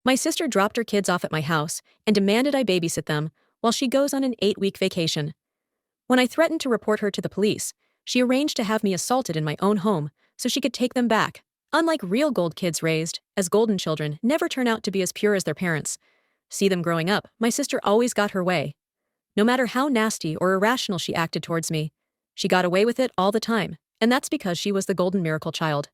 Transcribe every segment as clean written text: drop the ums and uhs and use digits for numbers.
My sister dropped her kids off at my house and demanded I babysit them while she goes on an 8-week vacation. When I threatened to report her to the police, she arranged to have me assaulted in my own home so she could take them back. Unlike real gold kids raised as golden children never turn out to be as pure as their parents. See them growing up, my sister always got her way. No matter how nasty or irrational she acted towards me, she got away with it all the time, and that's because she was the golden miracle child.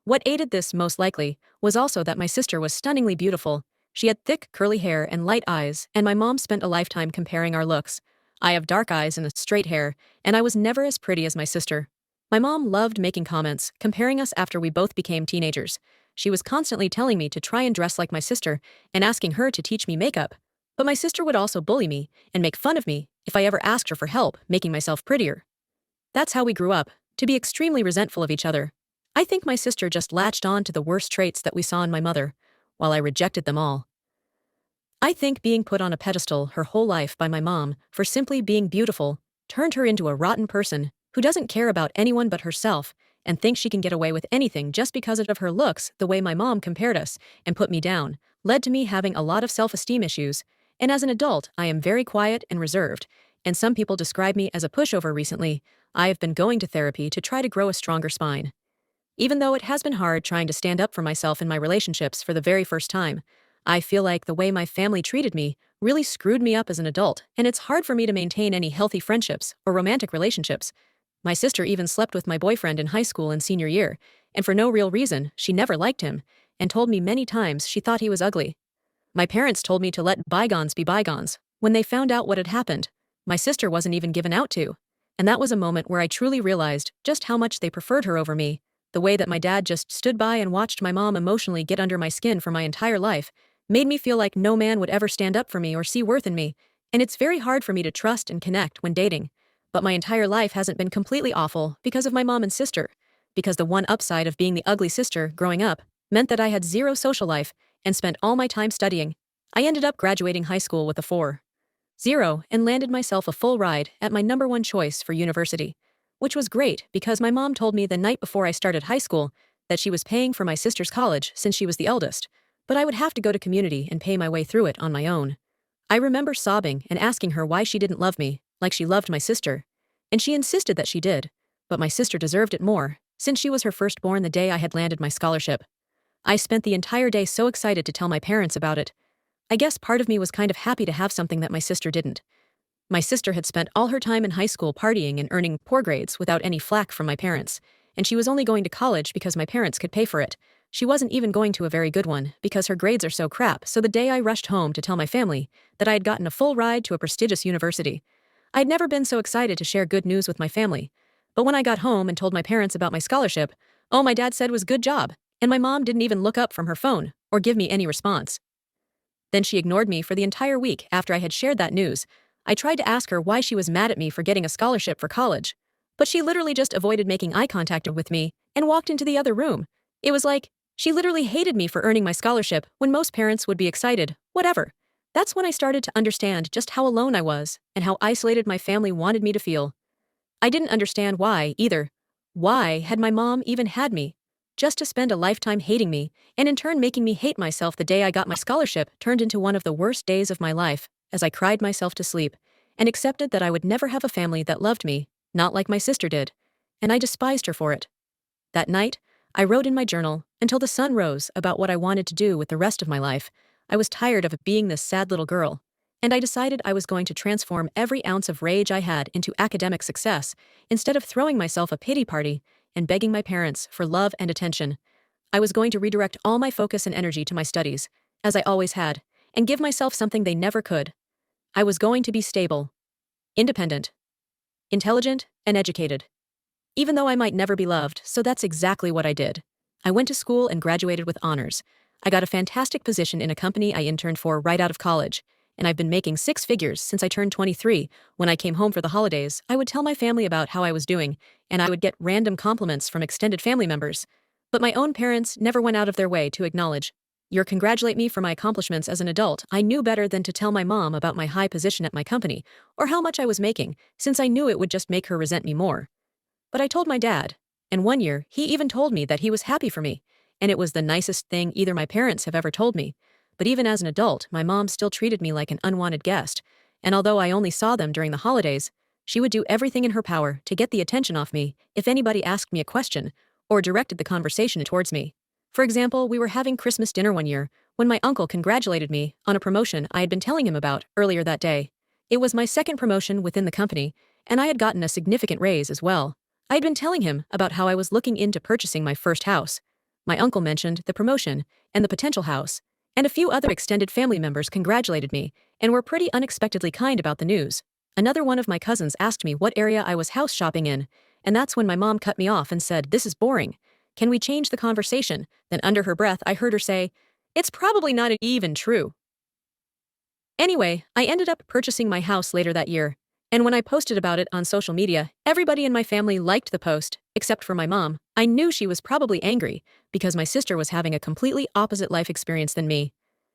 What aided this most likely was also that my sister was stunningly beautiful. She had thick, curly hair and light eyes, and my mom spent a lifetime comparing our looks. I have dark eyes and straight hair, and I was never as pretty as my sister. My mom loved making comments, comparing us after we both became teenagers. She was constantly telling me to try and dress like my sister and asking her to teach me makeup. But my sister would also bully me and make fun of me if I ever asked her for help making myself prettier. That's how we grew up, to be extremely resentful of each other. I think my sister just latched on to the worst traits that we saw in my mother, while I rejected them all. I think being put on a pedestal her whole life by my mom for simply being beautiful turned her into a rotten person who doesn't care about anyone but herself and thinks she can get away with anything just because of her looks. The way my mom compared us and put me down led to me having a lot of self-esteem issues, and as an adult I am very quiet and reserved, and some people describe me as a pushover. Recently, I have been going to therapy to try to grow a stronger spine. Even though it has been hard trying to stand up for myself in my relationships for the very first time, I feel like the way my family treated me really screwed me up as an adult, and it's hard for me to maintain any healthy friendships or romantic relationships. My sister even slept with my boyfriend in high school and senior year, and for no real reason. She never liked him, and told me many times she thought he was ugly. My parents told me to let bygones be bygones. When they found out what had happened, my sister wasn't even given out to, and that was a moment where I truly realized just how much they preferred her over me. The way that my dad just stood by and watched my mom emotionally get under my skin for my entire life made me feel like no man would ever stand up for me or see worth in me, and it's very hard for me to trust and connect when dating. But my entire life hasn't been completely awful because of my mom and sister, because the one upside of being the ugly sister growing up meant that I had zero social life and spent all my time studying. I ended up graduating high school with a 4.0 and landed myself a full ride at my number one choice for university, which was great because my mom told me the night before I started high school that she was paying for my sister's college since she was the eldest, but I would have to go to community and pay my way through it on my own. I remember sobbing and asking her why she didn't love me like she loved my sister, and she insisted that she did, but my sister deserved it more since she was her firstborn the day I had landed my scholarship. I spent the entire day so excited to tell my parents about it. I guess part of me was kind of happy to have something that my sister didn't. My sister had spent all her time in high school partying and earning poor grades without any flack from my parents, and she was only going to college because my parents could pay for it. She wasn't even going to a very good one because her grades are so crap. So the day I rushed home to tell my family that I had gotten a full ride to a prestigious university, I'd never been so excited to share good news with my family. But when I got home and told my parents about my scholarship, all my dad said was good job, and my mom didn't even look up from her phone or give me any response. Then she ignored me for the entire week after I had shared that news. I tried to ask her why she was mad at me for getting a scholarship for college, but she literally just avoided making eye contact with me and walked into the other room. It was like she literally hated me for earning my scholarship when most parents would be excited, whatever. That's when I started to understand just how alone I was and how isolated my family wanted me to feel. I didn't understand why, either. Why had my mom even had me? Just to spend a lifetime hating me, and in turn making me hate myself. The day I got my scholarship turned into one of the worst days of my life, as I cried myself to sleep, and accepted that I would never have a family that loved me, not like my sister did, and I despised her for it. That night, I wrote in my journal until the sun rose about what I wanted to do with the rest of my life. I was tired of being this sad little girl, and I decided I was going to transform every ounce of rage I had into academic success instead of throwing myself a pity party and begging my parents for love and attention. I was going to redirect all my focus and energy to my studies, as I always had, and give myself something they never could. I was going to be stable, independent, intelligent, and educated. Even though I might never be loved, so that's exactly what I did. I went to school and graduated with honors. I got a fantastic position in a company I interned for right out of college, and I've been making 6 figures since I turned 23. When I came home for the holidays, I would tell my family about how I was doing, and I would get random compliments from extended family members. But my own parents never went out of their way to acknowledge or congratulate me for my accomplishments as an adult. I knew better than to tell my mom about my high position at my company, or how much I was making, since I knew it would just make her resent me more. But I told my dad, and one year he even told me that he was happy for me, and it was the nicest thing either my parents have ever told me. but even as an adult, my mom still treated me like an unwanted guest, and although I only saw them during the holidays, she would do everything in her power to get the attention off me if anybody asked me a question or directed the conversation towards me. For example, we were having Christmas dinner one year when my uncle congratulated me on a promotion I had been telling him about earlier that day. It was my second promotion within the company, and I had gotten a significant raise as well. I had been telling him about how I was looking into purchasing my first house. My uncle mentioned the promotion and the potential house, and a few other extended family members congratulated me and were pretty unexpectedly kind about the news. Another one of my cousins asked me what area I was house shopping in, and that's when my mom cut me off and said, "This is boring. Can we change the conversation?" Then under her breath, I heard her say, "It's probably not even true." Anyway, I ended up purchasing my house later that year, and when I posted about it on social media, everybody in my family liked the post, except for my mom. I knew she was probably angry because my sister was having a completely opposite life experience than me.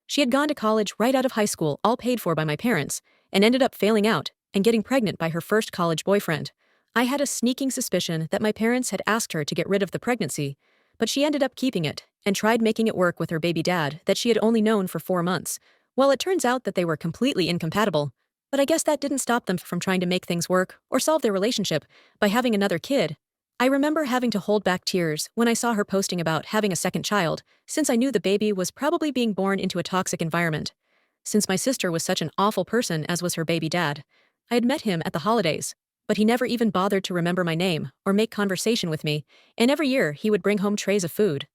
She had gone to college right out of high school, all paid for by my parents, and ended up failing out and getting pregnant by her first college boyfriend. I had a sneaking suspicion that my parents had asked her to get rid of the pregnancy, but she ended up keeping it and tried making it work with her baby dad that she had only known for 4 months. Well, it turns out that they were completely incompatible, but I guess that didn't stop them from trying to make things work or solve their relationship by having another kid. I remember having to hold back tears when I saw her posting about having a second child, since I knew the baby was probably being born into a toxic environment. Since my sister was such an awful person as was her baby dad, I had met him at the holidays, but he never even bothered to remember my name or make conversation with me, and every year he would bring home trays of food,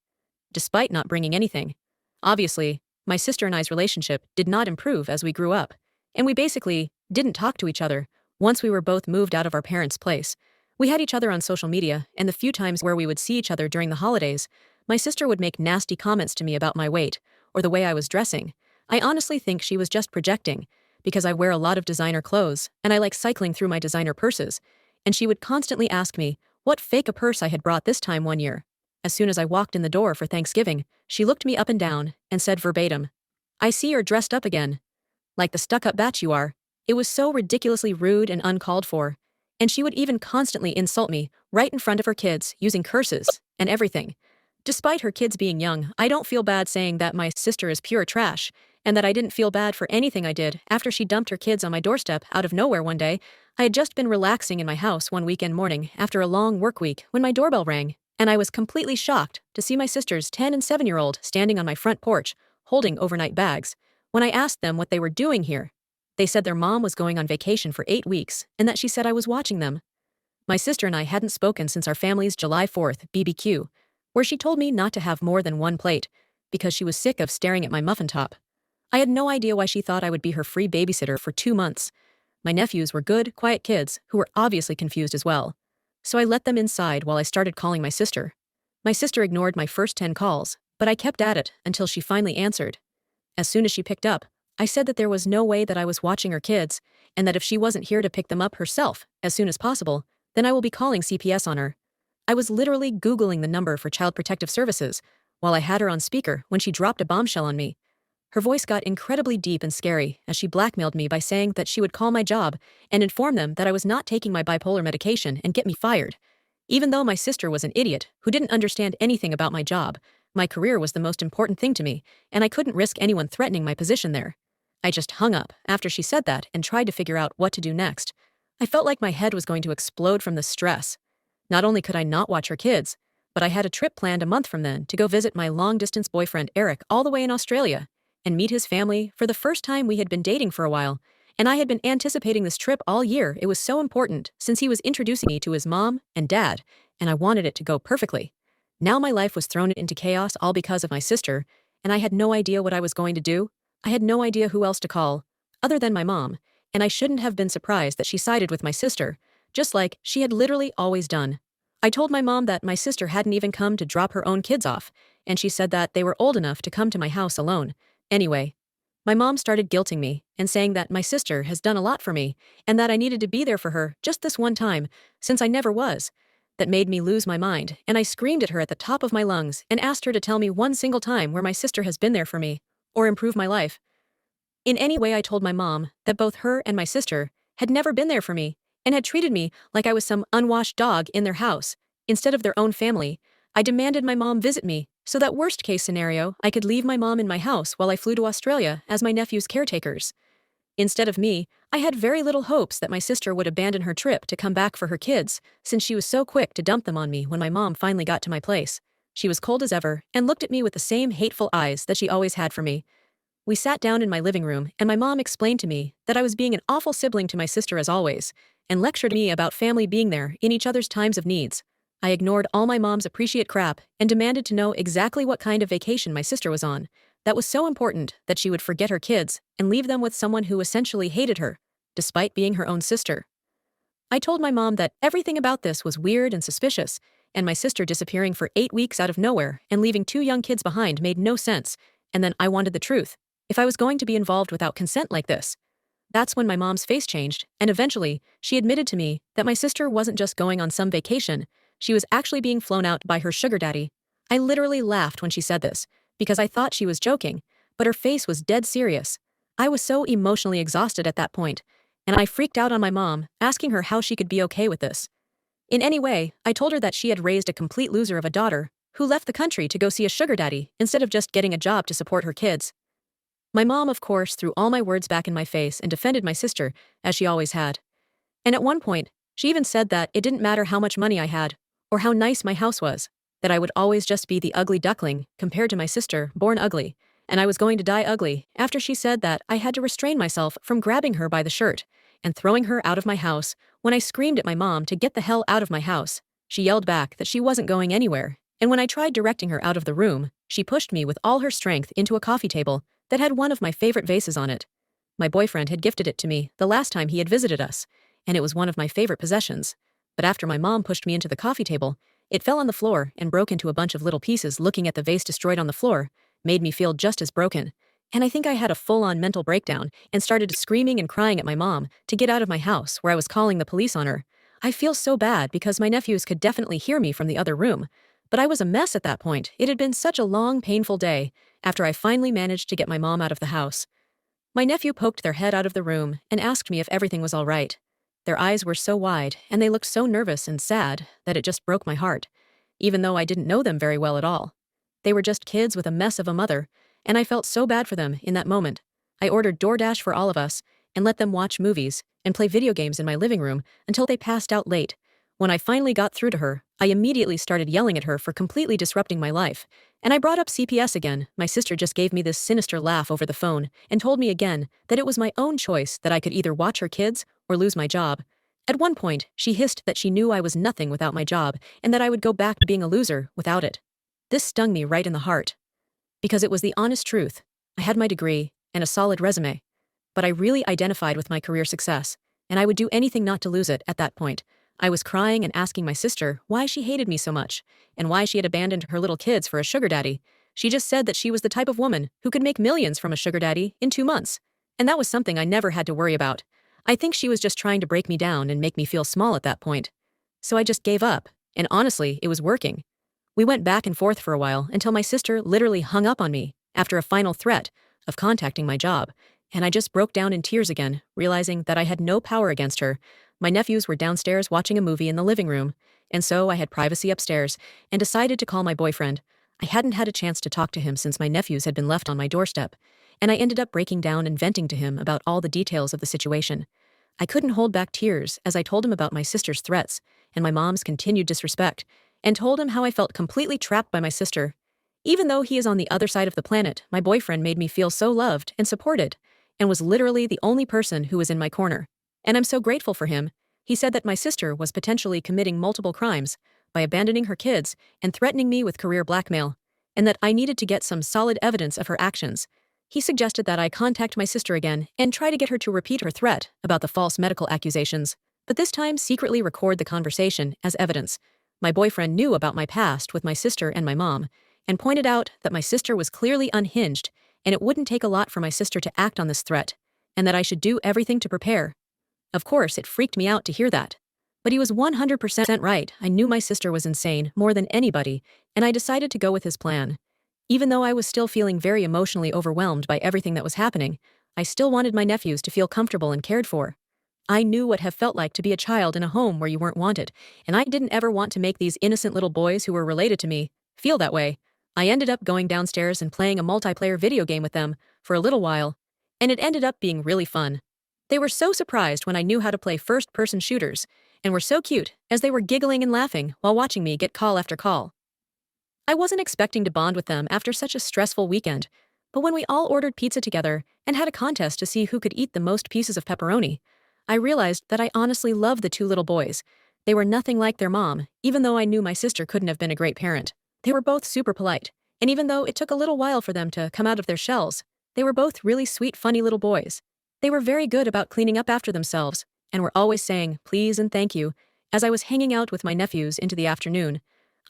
despite not bringing anything. Obviously, my sister and I's relationship did not improve as we grew up, and we basically didn't talk to each other once we were both moved out of our parents' place. We had each other on social media, and the few times where we would see each other during the holidays, my sister would make nasty comments to me about my weight or the way I was dressing. I honestly think she was just projecting, because I wear a lot of designer clothes and I like cycling through my designer purses, and she would constantly ask me what fake a purse I had brought this time one year. As soon as I walked in the door for Thanksgiving, she looked me up and down and said verbatim, "I see you're dressed up again. Like the stuck-up batch you are." It was so ridiculously rude and uncalled for, and she would even constantly insult me right in front of her kids using curses and everything. Despite her kids being young, I don't feel bad saying that my sister is pure trash, and that I didn't feel bad for anything I did after she dumped her kids on my doorstep out of nowhere one day. I had just been relaxing in my house one weekend morning after a long work week when my doorbell rang, and I was completely shocked to see my sister's 10 and 7-year-old standing on my front porch, holding overnight bags. When I asked them what they were doing here, they said their mom was going on vacation for 8 weeks and that she said I was watching them. My sister and I hadn't spoken since our family's July 4th BBQ, where she told me not to have more than one plate because she was sick of staring at my muffin top. I had no idea why she thought I would be her free babysitter for 2 months. My nephews were good, quiet kids who were obviously confused as well. So I let them inside while I started calling my sister. My sister ignored my first 10 calls, but I kept at it until she finally answered. As soon as she picked up, I said that there was no way that I was watching her kids, and that if she wasn't here to pick them up herself as soon as possible, then I will be calling CPS on her. I was literally Googling the number for Child Protective Services while I had her on speaker when she dropped a bombshell on me. Her voice got incredibly deep and scary as she blackmailed me by saying that she would call my job and inform them that I was not taking my bipolar medication and get me fired. Even though my sister was an idiot who didn't understand anything about my job, my career was the most important thing to me, and I couldn't risk anyone threatening my position there. I just hung up after she said that and tried to figure out what to do next. I felt like my head was going to explode from the stress. Not only could I not watch her kids, but I had a trip planned a month from then to go visit my long-distance boyfriend Eric all the way in Australia and meet his family for the first time. We had been dating for a while, and I had been anticipating this trip all year. It was so important since he was introducing me to his mom and dad, and I wanted it to go perfectly. Now my life was thrown into chaos all because of my sister, and I had no idea what I was going to do. I had no idea who else to call, other than my mom, and I shouldn't have been surprised that she sided with my sister, just like she had literally always done. I told my mom that my sister hadn't even come to drop her own kids off, and she said that they were old enough to come to my house alone. Anyway, my mom started guilting me and saying that my sister has done a lot for me and that I needed to be there for her just this one time, since I never was. That made me lose my mind, and I screamed at her at the top of my lungs and asked her to tell me one single time where my sister has been there for me or improve my life. In any way, I told my mom that both her and my sister had never been there for me and had treated me like I was some unwashed dog in their house instead of their own family. I demanded my mom visit me So that worst case scenario, I could leave my mom in my house while I flew to Australia as my nephew's caretakers. Instead of me, I had very little hopes that my sister would abandon her trip to come back for her kids, since she was so quick to dump them on me when my mom finally got to my place. She was cold as ever and looked at me with the same hateful eyes that she always had for me. We sat down in my living room, and my mom explained to me that I was being an awful sibling to my sister as always, and lectured me about family being there in each other's times of needs. I ignored all my mom's appreciate crap and demanded to know exactly what kind of vacation my sister was on. That was so important that she would forget her kids and leave them with someone who essentially hated her, despite being her own sister. I told my mom that everything about this was weird and suspicious, and my sister disappearing for 8 weeks out of nowhere and leaving 2 young kids behind made no sense, and then I wanted the truth. If I was going to be involved without consent like this. That's when my mom's face changed, and eventually, she admitted to me that my sister wasn't just going on some vacation, she was actually being flown out by her sugar daddy. I literally laughed when she said this, because I thought she was joking, but her face was dead serious. I was so emotionally exhausted at that point, and I freaked out on my mom, asking her how she could be okay with this. In any way, I told her that she had raised a complete loser of a daughter, who left the country to go see a sugar daddy instead of just getting a job to support her kids. My mom, of course, threw all my words back in my face and defended my sister, as she always had. And at one point, she even said that it didn't matter how much money I had, or how nice my house was, that I would always just be the ugly duckling compared to my sister, born ugly, and I was going to die ugly after she said that I had to restrain myself from grabbing her by the shirt and throwing her out of my house when I screamed at my mom to get the hell out of my house. She yelled back that she wasn't going anywhere, and when I tried directing her out of the room, she pushed me with all her strength into a coffee table that had one of my favorite vases on it. My boyfriend had gifted it to me the last time he had visited us, and it was one of my favorite possessions. But after my mom pushed me into the coffee table, it fell on the floor and broke into a bunch of little pieces. Looking at the vase destroyed on the floor made me feel just as broken, and I think I had a full-on mental breakdown and started screaming and crying at my mom to get out of my house, where I was calling the police on her. I feel so bad because my nephews could definitely hear me from the other room, but I was a mess at that point. It had been such a long, painful day after I finally managed to get my mom out of the house. My nephew poked their head out of the room and asked me if everything was all right. Their eyes were so wide and they looked so nervous and sad that it just broke my heart, even though I didn't know them very well at all. They were just kids with a mess of a mother, and I felt so bad for them in that moment. I ordered DoorDash for all of us and let them watch movies and play video games in my living room until they passed out late. When I finally got through to her, I immediately started yelling at her for completely disrupting my life, and I brought up CPS again. My sister just gave me this sinister laugh over the phone and told me again that it was my own choice, that I could either watch her kids or lose my job. At one point, she hissed that she knew I was nothing without my job and that I would go back to being a loser without it. This stung me right in the heart, because it was the honest truth. I had my degree and a solid resume, but I really identified with my career success, and I would do anything not to lose it at that point. I was crying and asking my sister why she hated me so much, and why she had abandoned her little kids for a sugar daddy. She just said that she was the type of woman who could make millions from a sugar daddy in 2 months, and that was something I never had to worry about. I think she was just trying to break me down and make me feel small at that point. So I just gave up, and honestly, it was working. We went back and forth for a while until my sister literally hung up on me after a final threat of contacting my job, and I just broke down in tears again, realizing that I had no power against her. My nephews were downstairs watching a movie in the living room, and so I had privacy upstairs and decided to call my boyfriend. I hadn't had a chance to talk to him since my nephews had been left on my doorstep, and I ended up breaking down and venting to him about all the details of the situation. I couldn't hold back tears as I told him about my sister's threats and my mom's continued disrespect, and told him how I felt completely trapped by my sister. Even though he is on the other side of the planet, my boyfriend made me feel so loved and supported, and was literally the only person who was in my corner. And I'm so grateful for him. He said that my sister was potentially committing multiple crimes by abandoning her kids and threatening me with career blackmail, and that I needed to get some solid evidence of her actions. He suggested that I contact my sister again and try to get her to repeat her threat about the false medical accusations, but this time secretly record the conversation as evidence. My boyfriend knew about my past with my sister and my mom, and pointed out that my sister was clearly unhinged, and it wouldn't take a lot for my sister to act on this threat, and that I should do everything to prepare. Of course, it freaked me out to hear that. But he was 100% right. I knew my sister was insane more than anybody, and I decided to go with his plan. Even though I was still feeling very emotionally overwhelmed by everything that was happening, I still wanted my nephews to feel comfortable and cared for. I knew what it felt like to be a child in a home where you weren't wanted, and I didn't ever want to make these innocent little boys who were related to me feel that way. I ended up going downstairs and playing a multiplayer video game with them for a little while, and it ended up being really fun. They were so surprised when I knew how to play first-person shooters, and were so cute as they were giggling and laughing while watching me get call after call. I wasn't expecting to bond with them after such a stressful weekend, but when we all ordered pizza together and had a contest to see who could eat the most pieces of pepperoni, I realized that I honestly loved the two little boys. They were nothing like their mom, even though I knew my sister couldn't have been a great parent. They were both super polite, and even though it took a little while for them to come out of their shells, they were both really sweet, funny little boys. They were very good about cleaning up after themselves, and were always saying please and thank you. As I was hanging out with my nephews into the afternoon,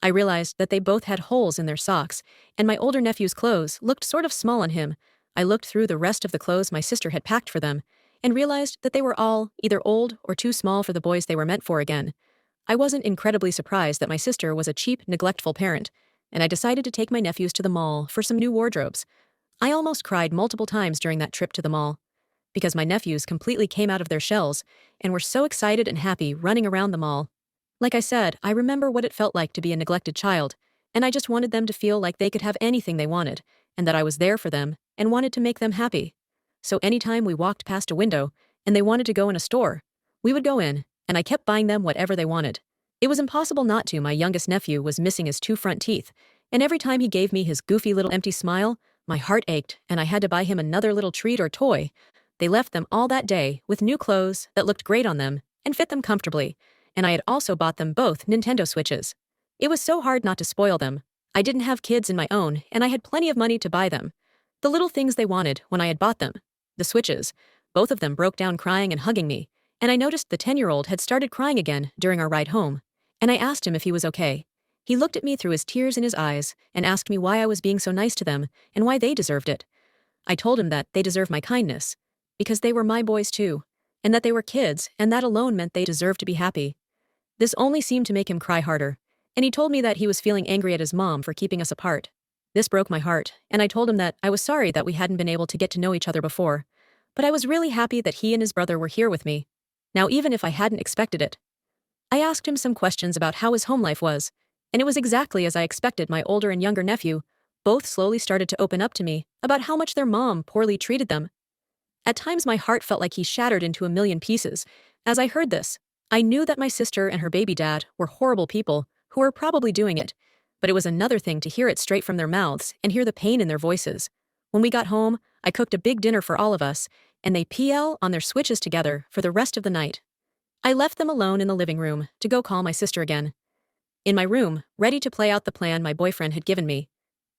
I realized that they both had holes in their socks, and my older nephew's clothes looked sort of small on him. I looked through the rest of the clothes my sister had packed for them, and realized that they were all either old or too small for the boys they were meant for again. I wasn't incredibly surprised that my sister was a cheap, neglectful parent, and I decided to take my nephews to the mall for some new wardrobes. I almost cried multiple times during that trip to the mall, because my nephews completely came out of their shells and were so excited and happy running around the mall. Like I said, I remember what it felt like to be a neglected child, and I just wanted them to feel like they could have anything they wanted, and that I was there for them and wanted to make them happy. So anytime we walked past a window and they wanted to go in a store, we would go in, and I kept buying them whatever they wanted. It was impossible not to. My youngest nephew was missing his two front teeth, and every time he gave me his goofy little empty smile, my heart ached and I had to buy him another little treat or toy. They left them all that day with new clothes that looked great on them and fit them comfortably, and I had also bought them both Nintendo Switches. It was so hard not to spoil them. I didn't have kids in my own, and I had plenty of money to buy them the little things they wanted when I had bought them. The Switches. Both of them broke down crying and hugging me, and I noticed the 10-year-old had started crying again during our ride home, and I asked him if he was okay. He looked at me through his tears in his eyes and asked me why I was being so nice to them and why they deserved it. I told him that they deserved my kindness, because they were my boys too, and that they were kids, and that alone meant they deserved to be happy. This only seemed to make him cry harder, and he told me that he was feeling angry at his mom for keeping us apart. This broke my heart, and I told him that I was sorry that we hadn't been able to get to know each other before, but I was really happy that he and his brother were here with me. Now, even if I hadn't expected it. I asked him some questions about how his home life was, and it was exactly as I expected. My older and younger nephew both slowly started to open up to me about how much their mom poorly treated them. At times my heart felt like he shattered into a million pieces. As I heard this, I knew that my sister and her baby dad were horrible people who were probably doing it, but it was another thing to hear it straight from their mouths and hear the pain in their voices. When we got home, I cooked a big dinner for all of us, and they PL on their Switches together for the rest of the night. I left them alone in the living room to go call my sister again. In my room, ready to play out the plan my boyfriend had given me.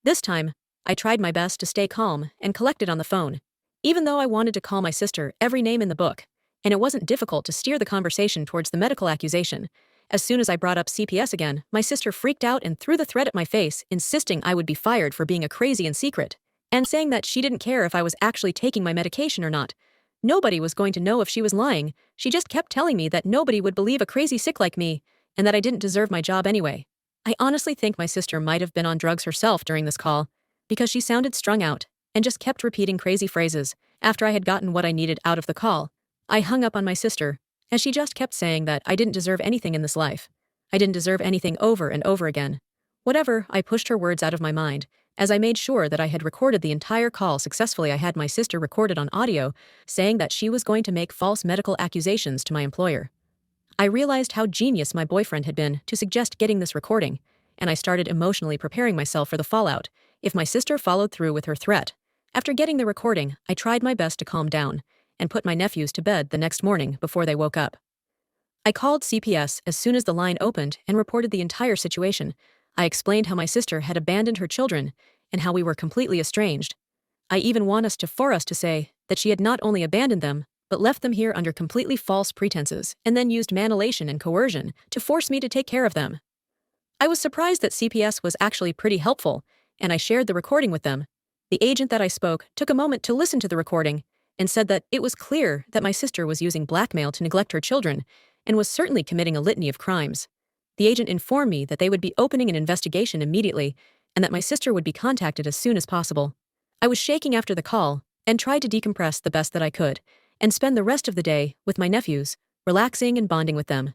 This time, I tried my best to stay calm and collected on the phone, even though I wanted to call my sister every name in the book, and it wasn't difficult to steer the conversation towards the medical accusation. As soon as I brought up CPS again, my sister freaked out and threw the threat at my face, insisting I would be fired for being a crazy in secret, and saying that she didn't care if I was actually taking my medication or not. Nobody was going to know if she was lying. She just kept telling me that nobody would believe a crazy sick like me, and that I didn't deserve my job anyway. I honestly think my sister might have been on drugs herself during this call, because she sounded strung out and just kept repeating crazy phrases. After I had gotten what I needed out of the call, I hung up on my sister, as she just kept saying that I didn't deserve anything in this life. I didn't deserve anything over and over again. Whatever, I pushed her words out of my mind, as I made sure that I had recorded the entire call successfully. I had my sister recorded on audio, saying that she was going to make false medical accusations to my employer. I realized how genius my boyfriend had been to suggest getting this recording, and I started emotionally preparing myself for the fallout if my sister followed through with her threat. After getting the recording, I tried my best to calm down and put my nephews to bed the next morning before they woke up. I called CPS as soon as the line opened and reported the entire situation. I explained how my sister had abandoned her children and how we were completely estranged. I even want us to say that she had not only abandoned them, but left them here under completely false pretenses and then used manipulation and coercion to force me to take care of them. I was surprised that CPS was actually pretty helpful, and I shared the recording with them. The agent that I spoke took a moment to listen to the recording and said that it was clear that my sister was using blackmail to neglect her children and was certainly committing a litany of crimes. The agent informed me that they would be opening an investigation immediately and that my sister would be contacted as soon as possible. I was shaking after the call and tried to decompress the best that I could and spend the rest of the day with my nephews, relaxing and bonding with them.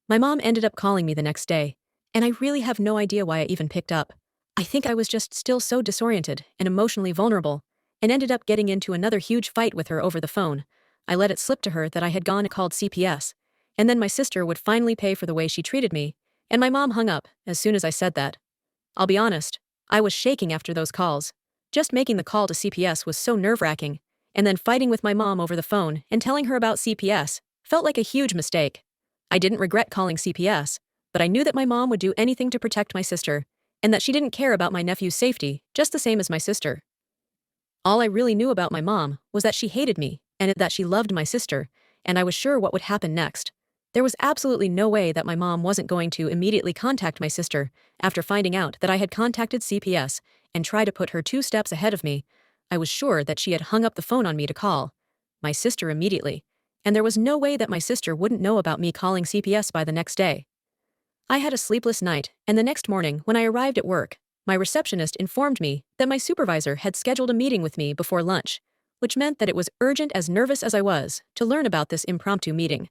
My mom ended up calling me the next day, and I really have no idea why I even picked up. I think I was just still so disoriented and emotionally vulnerable, and ended up getting into another huge fight with her over the phone. I let it slip to her that I had gone and called CPS, and then my sister would finally pay for the way she treated me, and my mom hung up as soon as I said that. I'll be honest, I was shaking after those calls. Just making the call to CPS was so nerve-wracking, and then fighting with my mom over the phone and telling her about CPS felt like a huge mistake. I didn't regret calling CPS, but I knew that my mom would do anything to protect my sister, and that she didn't care about my nephew's safety, just the same as my sister. All I really knew about my mom was that she hated me, and that she loved my sister, and I was sure what would happen next. There was absolutely no way that my mom wasn't going to immediately contact my sister after finding out that I had contacted CPS and try to put her 2 steps ahead of me. I was sure that she had hung up the phone on me to call my sister immediately, and there was no way that my sister wouldn't know about me calling CPS by the next day. I had a sleepless night, and the next morning, when I arrived at work, my receptionist informed me that my supervisor had scheduled a meeting with me before lunch, which meant that it was urgent, as nervous as I was, to learn about this impromptu meeting.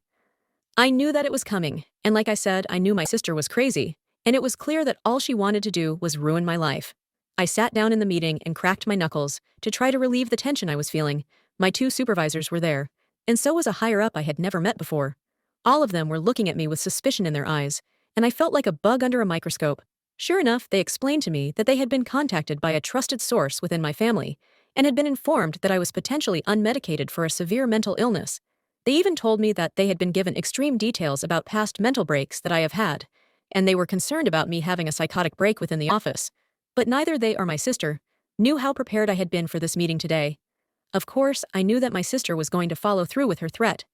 I knew that it was coming, and like I said, I knew my sister was crazy, and it was clear that all she wanted to do was ruin my life. I sat down in the meeting and cracked my knuckles to try to relieve the tension I was feeling. My 2 supervisors were there, and so was a higher-up I had never met before. All of them were looking at me with suspicion in their eyes, and I felt like a bug under a microscope. Sure enough, they explained to me that they had been contacted by a trusted source within my family, and had been informed that I was potentially unmedicated for a severe mental illness. They even told me that they had been given extreme details about past mental breaks that I have had, and they were concerned about me having a psychotic break within the office. But neither they or my sister knew how prepared I had been for this meeting today. Of course, I knew that my sister was going to follow through with her threat.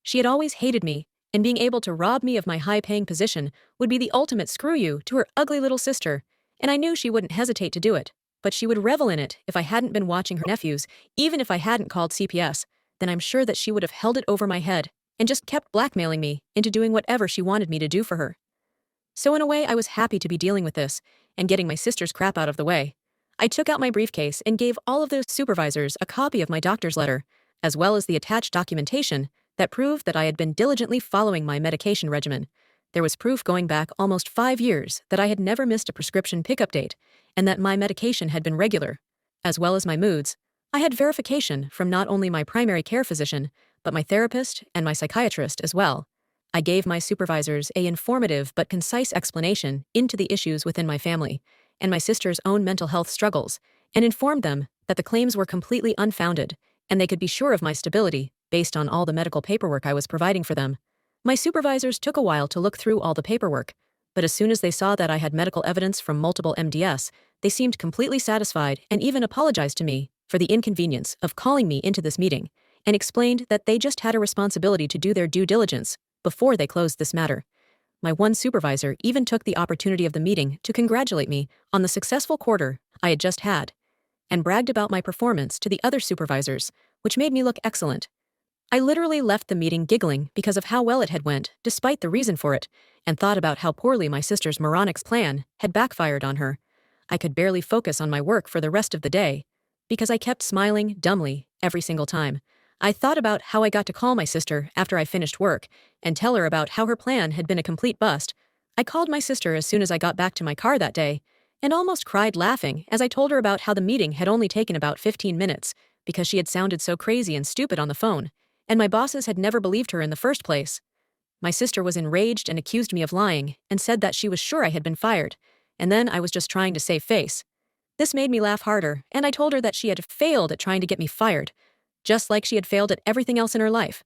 She had always hated me, and being able to rob me of my high-paying position would be the ultimate screw you to her ugly little sister, and I knew she wouldn't hesitate to do it, but she would revel in it if I hadn't been watching her nephews. Even if I hadn't called CPS, then I'm sure that she would have held it over my head and just kept blackmailing me into doing whatever she wanted me to do for her. So in a way, I was happy to be dealing with this and getting my sister's crap out of the way. I took out my briefcase and gave all of the supervisors a copy of my doctor's letter, as well as the attached documentation that proved that I had been diligently following my medication regimen. There was proof going back almost 5 years that I had never missed a prescription pickup date, and that my medication had been regular, as well as my moods. I had verification from not only my primary care physician, but my therapist and my psychiatrist as well. I gave my supervisors an informative but concise explanation into the issues within my family and my sister's own mental health struggles, and informed them that the claims were completely unfounded, and they could be sure of my stability based on all the medical paperwork I was providing for them. My supervisors took a while to look through all the paperwork, but as soon as they saw that I had medical evidence from multiple MDS, they seemed completely satisfied and even apologized to me for the inconvenience of calling me into this meeting, and explained that they just had a responsibility to do their due diligence before they closed this matter. My one supervisor even took the opportunity of the meeting to congratulate me on the successful quarter I had just had, and bragged about my performance to the other supervisors, which made me look excellent. I literally left the meeting giggling because of how well it had went, despite the reason for it, and thought about how poorly my sister's moronic plan had backfired on her. I could barely focus on my work for the rest of the day, because I kept smiling dumbly every single time. I thought about how I got to call my sister after I finished work and tell her about how her plan had been a complete bust. I called my sister as soon as I got back to my car that day, and almost cried laughing as I told her about how the meeting had only taken about 15 minutes because she had sounded so crazy and stupid on the phone, and my bosses had never believed her in the first place. My sister was enraged and accused me of lying and said that she was sure I had been fired, and then I was just trying to save face. This made me laugh harder, and I told her that she had failed at trying to get me fired, just like she had failed at everything else in her life.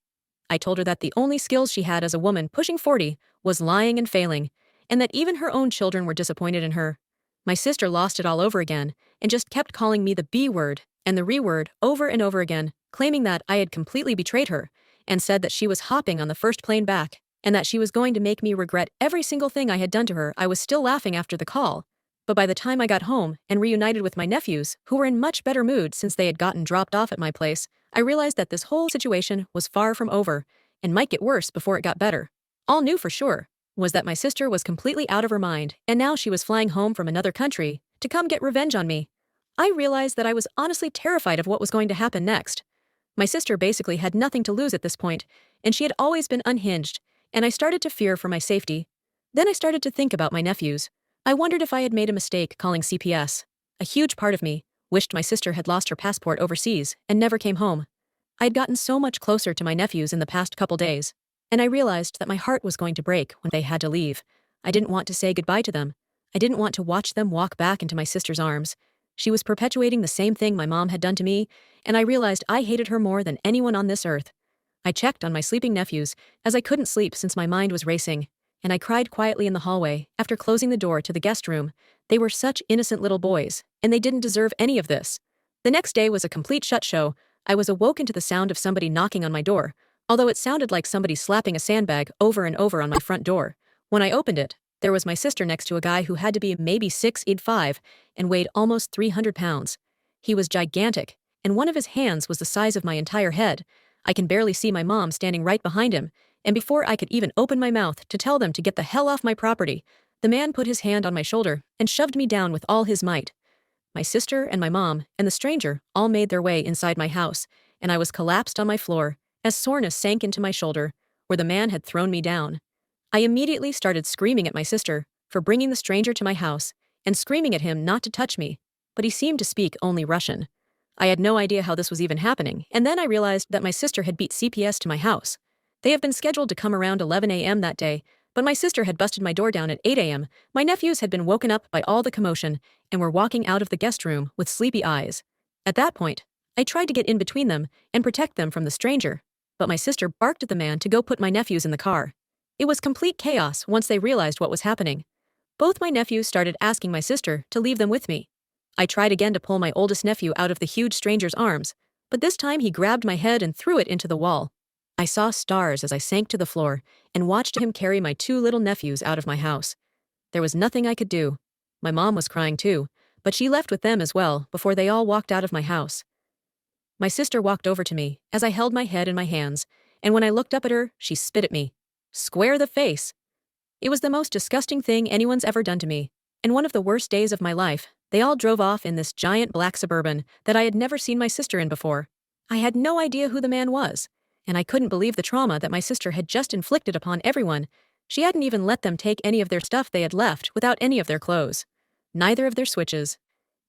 I told her that the only skills she had as a woman pushing 40 was lying and failing, and that even her own children were disappointed in her. My sister lost it all over again and just kept calling me the B word and the re word over and over again, claiming that I had completely betrayed her, and said that she was hopping on the first plane back, and that she was going to make me regret every single thing I had done to her. I was still laughing after the call, but by the time I got home and reunited with my nephews, who were in much better mood since they had gotten dropped off at my place, I realized that this whole situation was far from over and might get worse before it got better. All knew for sure was that my sister was completely out of her mind, and now she was flying home from another country to come get revenge on me. I realized that I was honestly terrified of what was going to happen next. My sister basically had nothing to lose at this point, and she had always been unhinged, and I started to fear for my safety. Then I started to think about my nephews, I wondered if I had made a mistake calling CPS. A huge part of me wished my sister had lost her passport overseas and never came home. I had gotten so much closer to my nephews in the past couple days, and I realized that my heart was going to break when they had to leave. I didn't want to say goodbye to them. I didn't want to watch them walk back into my sister's arms. She was perpetuating the same thing my mom had done to me, and I realized I hated her more than anyone on this earth. I checked on my sleeping nephews, as I couldn't sleep since my mind was racing, and I cried quietly in the hallway after closing the door to the guest room. They were such innocent little boys, and they didn't deserve any of this. The next day was a complete shit show. I was awoken to the sound of somebody knocking on my door, although it sounded like somebody slapping a sandbag over and over on my front door. When I opened it, there was my sister next to a guy who had to be maybe 6'5" and weighed almost 300 pounds. He was gigantic, and one of his hands was the size of my entire head. I can barely see my mom standing right behind him, and before I could even open my mouth to tell them to get the hell off my property, the man put his hand on my shoulder and shoved me down with all his might. My sister and my mom and the stranger all made their way inside my house, and I was collapsed on my floor as soreness sank into my shoulder where the man had thrown me down. I immediately started screaming at my sister for bringing the stranger to my house and screaming at him not to touch me, but he seemed to speak only Russian. I had no idea how this was even happening, and then I realized that my sister had beat CPS to my house. They have been scheduled to come around 11 a.m. that day, but my sister had busted my door down at 8 a.m. My nephews had been woken up by all the commotion and were walking out of the guest room with sleepy eyes. At that point, I tried to get in between them and protect them from the stranger, but my sister barked at the man to go put my nephews in the car. It was complete chaos once they realized what was happening. Both my nephews started asking my sister to leave them with me. I tried again to pull my oldest nephew out of the huge stranger's arms, but this time he grabbed my head and threw it into the wall. I saw stars as I sank to the floor and watched him carry my two little nephews out of my house. There was nothing I could do. My mom was crying too, but she left with them as well before they all walked out of my house. My sister walked over to me as I held my head in my hands, and when I looked up at her, she spit at me. Square the face. It was the most disgusting thing anyone's ever done to me, and one of the worst days of my life. They all drove off in this giant black Suburban that I had never seen my sister in before. I had no idea who the man was, and I couldn't believe the trauma that my sister had just inflicted upon everyone. She hadn't even let them take any of their stuff they had left without any of their clothes. Neither of their switches.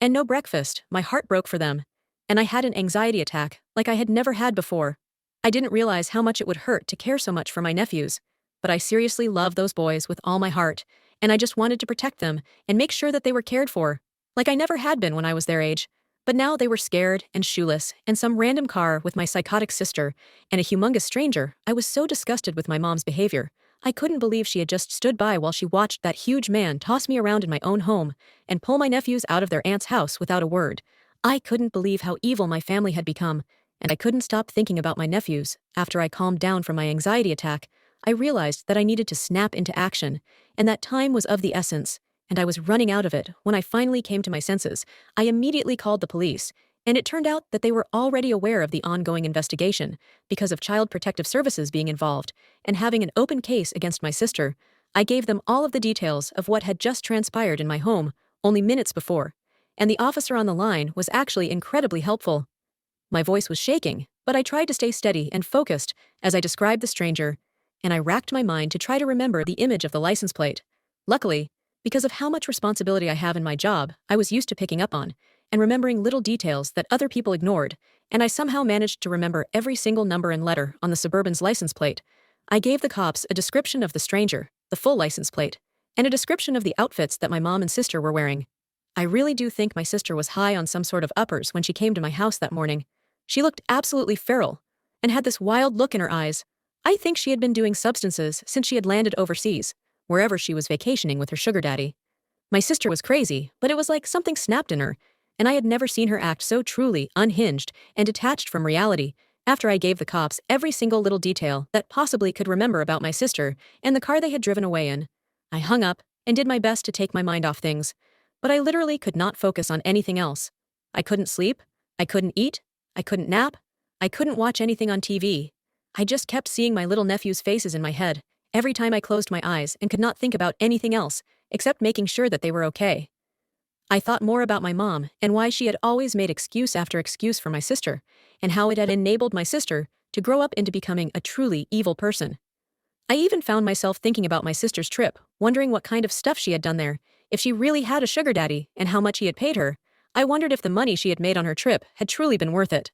And no breakfast. My heart broke for them. And I had an anxiety attack like I had never had before. I didn't realize how much it would hurt to care so much for my nephews, but I seriously loved those boys with all my heart, and I just wanted to protect them and make sure that they were cared for, like I never had been when I was their age. But now they were scared and shoeless in some random car with my psychotic sister and a humongous stranger. I was so disgusted with my mom's behavior. I couldn't believe she had just stood by while she watched that huge man toss me around in my own home and pull my nephews out of their aunt's house without a word. I couldn't believe how evil my family had become, and I couldn't stop thinking about my nephews. After I calmed down from my anxiety attack, I realized that I needed to snap into action, and that time was of the essence, and I was running out of it. When I finally came to my senses, I immediately called the police, and it turned out that they were already aware of the ongoing investigation because of Child Protective Services being involved and having an open case against my sister. I gave them all of the details of what had just transpired in my home only minutes before, and the officer on the line was actually incredibly helpful. My voice was shaking, but I tried to stay steady and focused as I described the stranger, and I racked my mind to try to remember the image of the license plate. Luckily, because of how much responsibility I have in my job, I was used to picking up on and remembering little details that other people ignored, and I somehow managed to remember every single number and letter on the Suburban's license plate. I gave the cops a description of the stranger, the full license plate, and a description of the outfits that my mom and sister were wearing. I really do think my sister was high on some sort of uppers when she came to my house that morning. She looked absolutely feral and had this wild look in her eyes. I think she had been doing substances since she had landed overseas, wherever she was vacationing with her sugar daddy. My sister was crazy, but it was like something snapped in her, and I had never seen her act so truly unhinged and detached from reality. After I gave the cops every single little detail that possibly could remember about my sister and the car they had driven away in, I hung up and did my best to take my mind off things, but I literally could not focus on anything else. I couldn't sleep, I couldn't eat, I couldn't nap, I couldn't watch anything on TV. I just kept seeing my little nephews' faces in my head every time I closed my eyes and could not think about anything else except making sure that they were okay. I thought more about my mom and why she had always made excuse after excuse for my sister, and how it had enabled my sister to grow up into becoming a truly evil person. I even found myself thinking about my sister's trip, wondering what kind of stuff she had done there, If she really had a sugar daddy and how much he had paid her, I wondered if the money she had made on her trip had truly been worth it.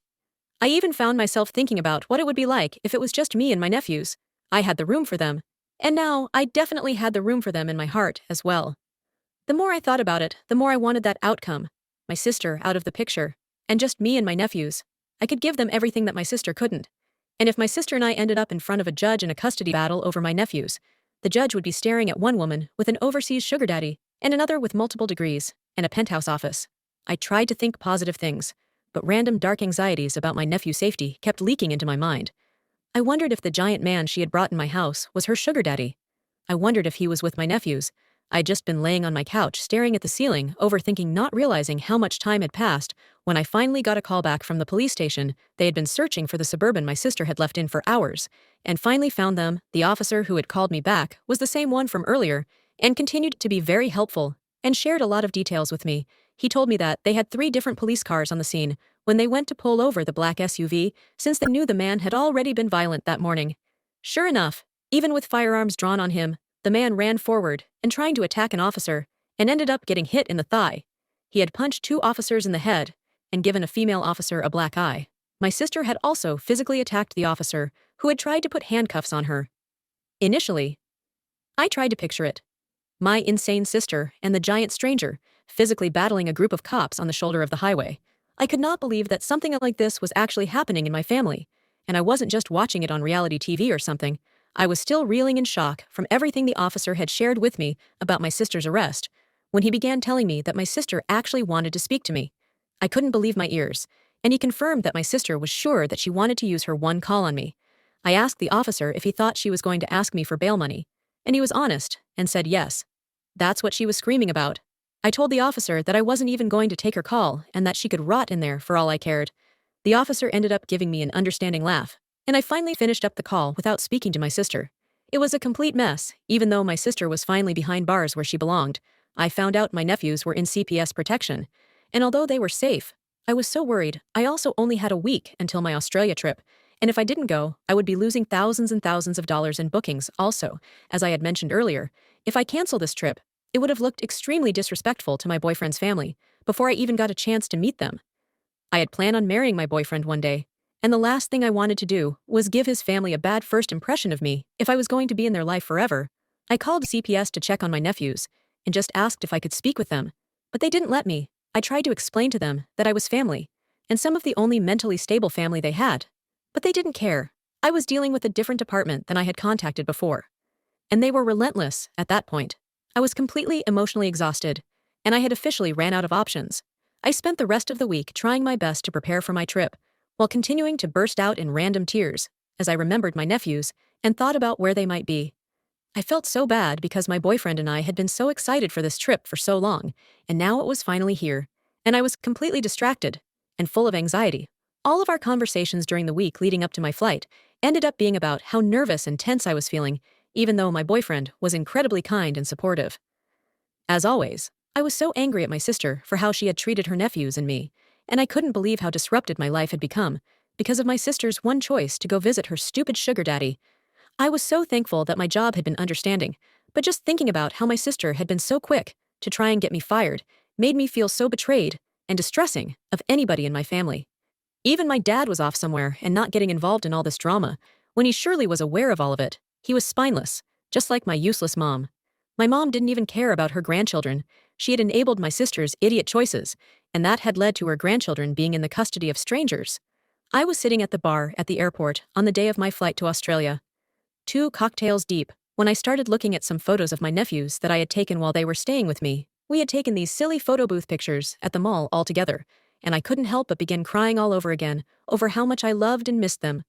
I even found myself thinking about what it would be like if it was just me and my nephews. I had the room for them. And now I definitely had the room for them in my heart as well. The more I thought about it, the more I wanted that outcome. My sister out of the picture. And just me and my nephews. I could give them everything that my sister couldn't. And if my sister and I ended up in front of a judge in a custody battle over my nephews, the judge would be staring at one woman with an overseas sugar daddy and another with multiple degrees and a penthouse office. I tried to think positive things, but random dark anxieties about my nephew's safety kept leaking into my mind. I wondered if the giant man she had brought in my house was her sugar daddy. I wondered if he was with my nephews. I'd just been laying on my couch staring at the ceiling, overthinking, not realizing how much time had passed, when I finally got a call back from the police station. They had been searching for the Suburban my sister had left in for hours, and finally found them. The officer who had called me back was the same one from earlier, and continued to be very helpful, and shared a lot of details with me. He told me that they had 3 different police cars on the scene when they went to pull over the black SUV, since they knew the man had already been violent that morning. Sure enough, even with firearms drawn on him, the man ran forward and trying to attack an officer, and ended up getting hit in the thigh. He had punched 2 officers in the head and given a female officer a black eye. My sister had also physically attacked the officer who had tried to put handcuffs on her. Initially, I tried to picture it. My insane sister and the giant stranger physically battling a group of cops on the shoulder of the highway. I could not believe that something like this was actually happening in my family, and I wasn't just watching it on reality TV or something. I was still reeling in shock from everything the officer had shared with me about my sister's arrest, when he began telling me that my sister actually wanted to speak to me. I couldn't believe my ears, and he confirmed that my sister was sure that she wanted to use her one call on me. I asked the officer if he thought she was going to ask me for bail money, and he was honest and said yes. That's what she was screaming about. I told the officer that I wasn't even going to take her call and that she could rot in there for all I cared. The officer ended up giving me an understanding laugh, and I finally finished up the call without speaking to my sister. It was a complete mess, even though my sister was finally behind bars where she belonged. I found out my nephews were in CPS protection, and although they were safe, I was so worried. I also only had a week until my Australia trip, and if I didn't go, I would be losing thousands and thousands of dollars in bookings. Also, as I had mentioned earlier, if I cancel this trip, it would have looked extremely disrespectful to my boyfriend's family before I even got a chance to meet them. I had planned on marrying my boyfriend one day, and the last thing I wanted to do was give his family a bad first impression of me if I was going to be in their life forever. I called CPS to check on my nephews and just asked if I could speak with them, but they didn't let me. I tried to explain to them that I was family, and some of the only mentally stable family they had, but they didn't care. I was dealing with a different department than I had contacted before, and they were relentless at that point. I was completely emotionally exhausted, and I had officially ran out of options. I spent the rest of the week trying my best to prepare for my trip, while continuing to burst out in random tears as I remembered my nephews and thought about where they might be. I felt so bad because my boyfriend and I had been so excited for this trip for so long, and now it was finally here, and I was completely distracted and full of anxiety. All of our conversations during the week leading up to my flight ended up being about how nervous and tense I was feeling, even though my boyfriend was incredibly kind and supportive. As always, I was so angry at my sister for how she had treated her nephews and me, and I couldn't believe how disrupted my life had become because of my sister's one choice to go visit her stupid sugar daddy. I was so thankful that my job had been understanding, but just thinking about how my sister had been so quick to try and get me fired made me feel so betrayed and distressing of anybody in my family. Even my dad was off somewhere and not getting involved in all this drama, when he surely was aware of all of it. He was spineless, just like my useless mom. My mom didn't even care about her grandchildren. She had enabled my sister's idiot choices, and that had led to her grandchildren being in the custody of strangers. I was sitting at the bar at the airport on the day of my flight to Australia, 2 cocktails deep, when I started looking at some photos of my nephews that I had taken while they were staying with me. We had taken these silly photo booth pictures at the mall all together, and I couldn't help but begin crying all over again over how much I loved and missed them.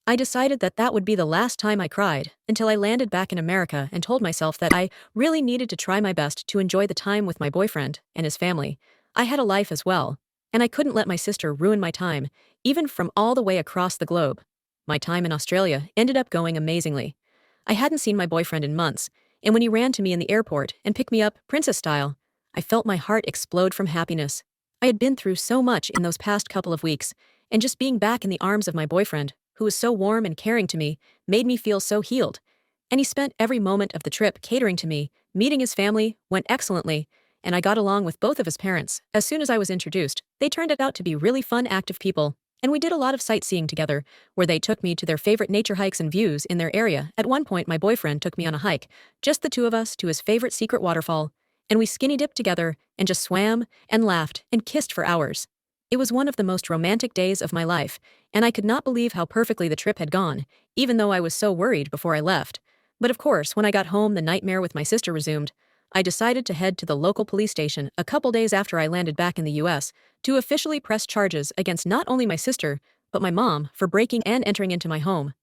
I decided that that would be the last time I cried until I landed back in America and told myself that I really needed to try my best to enjoy the time with my boyfriend and his family. I had a life as well, and I couldn't let my sister ruin my time, even from all the way across the globe. My time in Australia ended up going amazingly. I hadn't seen my boyfriend in months, and when he ran to me in the airport and picked me up, princess style, I felt my heart explode from happiness. I had been through so much in those past couple of weeks, and just being back in the arms of my boyfriend, who was so warm and caring to me, made me feel so healed. And he spent every moment of the trip catering to me. Meeting his family went excellently, and I got along with both of his parents. As soon as I was introduced, they turned out to be really fun, active people, and we did a lot of sightseeing together, where they took me to their favorite nature hikes and views in their area. At one point, my boyfriend took me on a hike, just the two of us, to his favorite secret waterfall, and we skinny dipped together and just swam and laughed and kissed for hours. It was one of the most romantic days of my life, and I could not believe how perfectly the trip had gone, even though I was so worried before I left. But of course, when I got home, the nightmare with my sister resumed. I decided to head to the local police station a couple days after I landed back in the US to officially press charges against not only my sister, but my mom for breaking and entering into my home.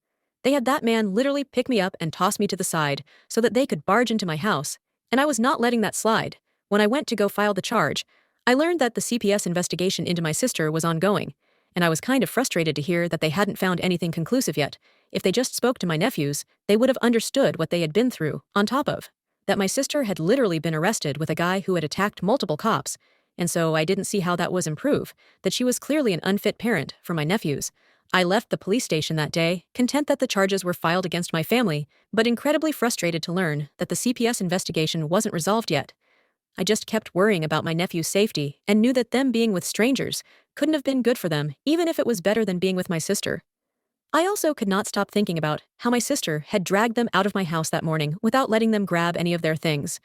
They had that man literally pick me up and toss me to the side so that they could barge into my house, and I was not letting that slide. When I went to go file the charge, I learned that the CPS investigation into my sister was ongoing, and I was kind of frustrated to hear that they hadn't found anything conclusive yet. If they just spoke to my nephews, they would have understood what they had been through, on top of that my sister had literally been arrested with a guy who had attacked multiple cops, and so I didn't see how that was improve, that she was clearly an unfit parent for my nephews. I left the police station that day, content that the charges were filed against my family, but incredibly frustrated to learn that the CPS investigation wasn't resolved yet. I just kept worrying about my nephew's safety and knew that them being with strangers couldn't have been good for them, even if it was better than being with my sister. I also could not stop thinking about how my sister had dragged them out of my house that morning without letting them grab any of their things.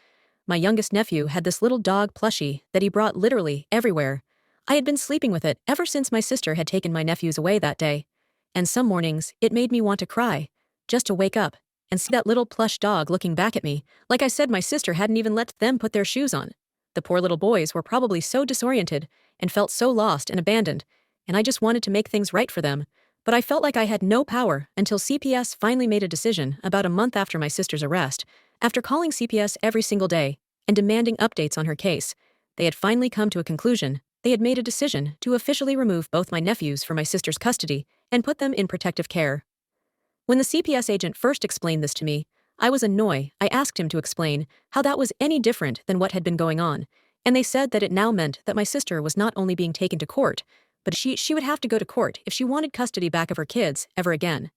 My youngest nephew had this little dog plushie that he brought literally everywhere. I had been sleeping with it ever since my sister had taken my nephews away that day. And some mornings, it made me want to cry, just to wake up and see that little plush dog looking back at me. Like I said, my sister hadn't even let them put their shoes on. The poor little boys were probably so disoriented and felt so lost and abandoned, and I just wanted to make things right for them. But I felt like I had no power until CPS finally made a decision about a month after my sister's arrest. After calling CPS every single day and demanding updates on her case, they had finally come to a conclusion. They had made a decision to officially remove both my nephews from my sister's custody and put them in protective care. When the CPS agent first explained this to me, I was annoyed. I asked him to explain how that was any different than what had been going on, and they said that it now meant that my sister was not only being taken to court, but she would have to go to court if she wanted custody back of her kids ever again.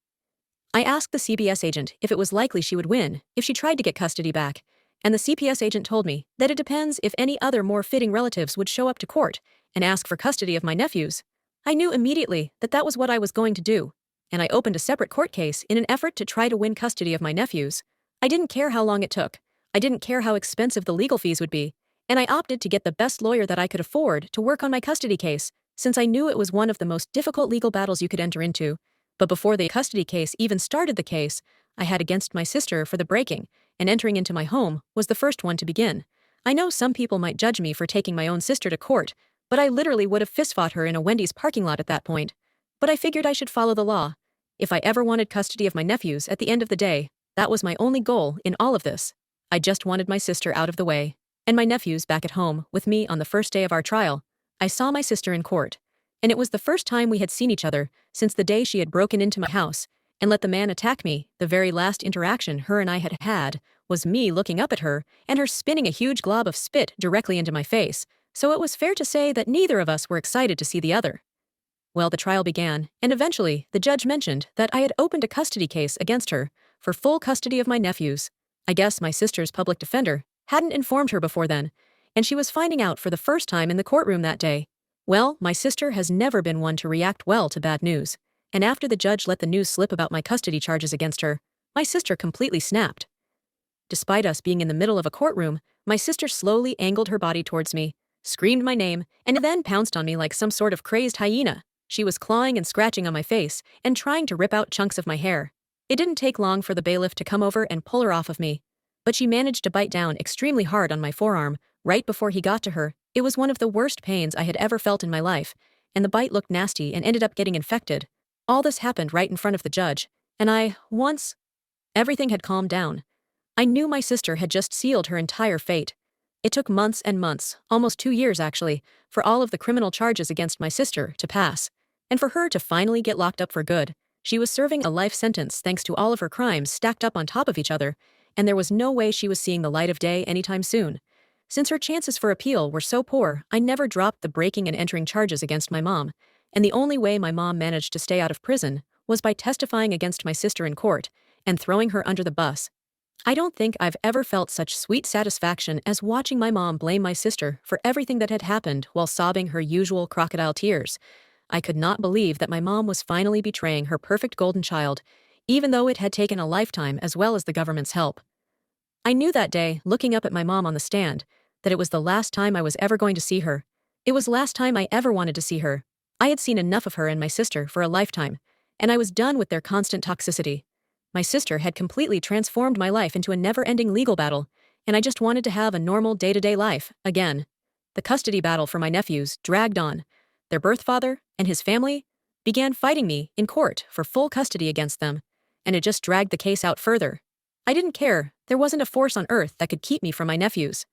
I asked the CPS agent if it was likely she would win if she tried to get custody back, and the CPS agent told me that it depends if any other more fitting relatives would show up to court and ask for custody of my nephews. I knew immediately that that was what I was going to do, and I opened a separate court case in an effort to try to win custody of my nephews. I didn't care how long it took. I didn't care how expensive the legal fees would be, and I opted to get the best lawyer that I could afford to work on my custody case, since I knew it was one of the most difficult legal battles you could enter into. But before the custody case even started, the case I had against my sister for the breaking and entering into my home was the first one to begin. I know some people might judge me for taking my own sister to court, but I literally would have fist-fought her in a Wendy's parking lot at that point. But I figured I should follow the law. If I ever wanted custody of my nephews at the end of the day, that was my only goal in all of this. I just wanted my sister out of the way, and my nephews back at home with me. On the first day of our trial, I saw my sister in court, and it was the first time we had seen each other since the day she had broken into my house and let the man attack me. The very last interaction her and I had had was me looking up at her and her spinning a huge glob of spit directly into my face, so it was fair to say that neither of us were excited to see the other. Well, the trial began, and eventually the judge mentioned that I had opened a custody case against her for full custody of my nephews. I guess my sister's public defender hadn't informed her before then, and she was finding out for the first time in the courtroom that day. Well, my sister has never been one to react well to bad news, and after the judge let the news slip about my custody charges against her, my sister completely snapped. Despite us being in the middle of a courtroom, my sister slowly angled her body towards me, screamed my name, and then pounced on me like some sort of crazed hyena. She was clawing and scratching on my face and trying to rip out chunks of my hair. It didn't take long for the bailiff to come over and pull her off of me, but she managed to bite down extremely hard on my forearm right before he got to her. It was one of the worst pains I had ever felt in my life, and the bite looked nasty and ended up getting infected. All this happened right in front of the judge, and once everything had calmed down, I knew my sister had just sealed her entire fate. It took months and months, almost 2 years actually, for all of the criminal charges against my sister to pass, and for her to finally get locked up for good. She was serving a life sentence thanks to all of her crimes stacked up on top of each other, and there was no way she was seeing the light of day anytime soon. Since her chances for appeal were so poor, I never dropped the breaking and entering charges against my mom, and the only way my mom managed to stay out of prison was by testifying against my sister in court and throwing her under the bus. I don't think I've ever felt such sweet satisfaction as watching my mom blame my sister for everything that had happened while sobbing her usual crocodile tears. I could not believe that my mom was finally betraying her perfect golden child, even though it had taken a lifetime as well as the government's help. I knew that day, looking up at my mom on the stand, that it was the last time I was ever going to see her. It was last time I ever wanted to see her. I had seen enough of her and my sister for a lifetime, and I was done with their constant toxicity. My sister had completely transformed my life into a never-ending legal battle, and I just wanted to have a normal day-to-day life, again. The custody battle for my nephews dragged on. Their birth father and his family began fighting me in court for full custody against them, and it just dragged the case out further. I didn't care. There wasn't a force on earth that could keep me from my nephews.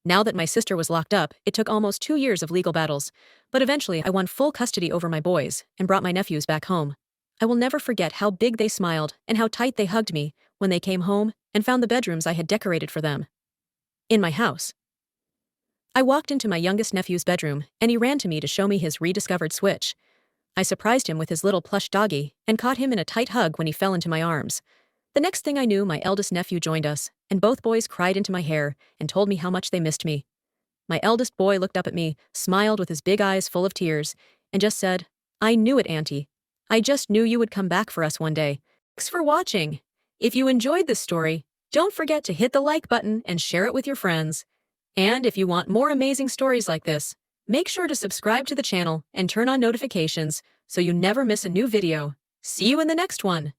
Now that my sister was locked up, it took almost 2 years of legal battles, but eventually I won full custody over my boys and brought my nephews back home. I will never forget how big they smiled and how tight they hugged me when they came home and found the bedrooms I had decorated for them. In my house. I walked into my youngest nephew's bedroom, and he ran to me to show me his rediscovered Switch. I surprised him with his little plush doggy and caught him in a tight hug when he fell into my arms. The next thing I knew, my eldest nephew joined us, and both boys cried into my hair and told me how much they missed me. My eldest boy looked up at me, smiled with his big eyes full of tears, and just said, "I knew it, Auntie. I just knew you would come back for us one day." Thanks for watching. If you enjoyed this story, don't forget to hit the like button and share it with your friends. And if you want more amazing stories like this, make sure to subscribe to the channel and turn on notifications so you never miss a new video. See you in the next one.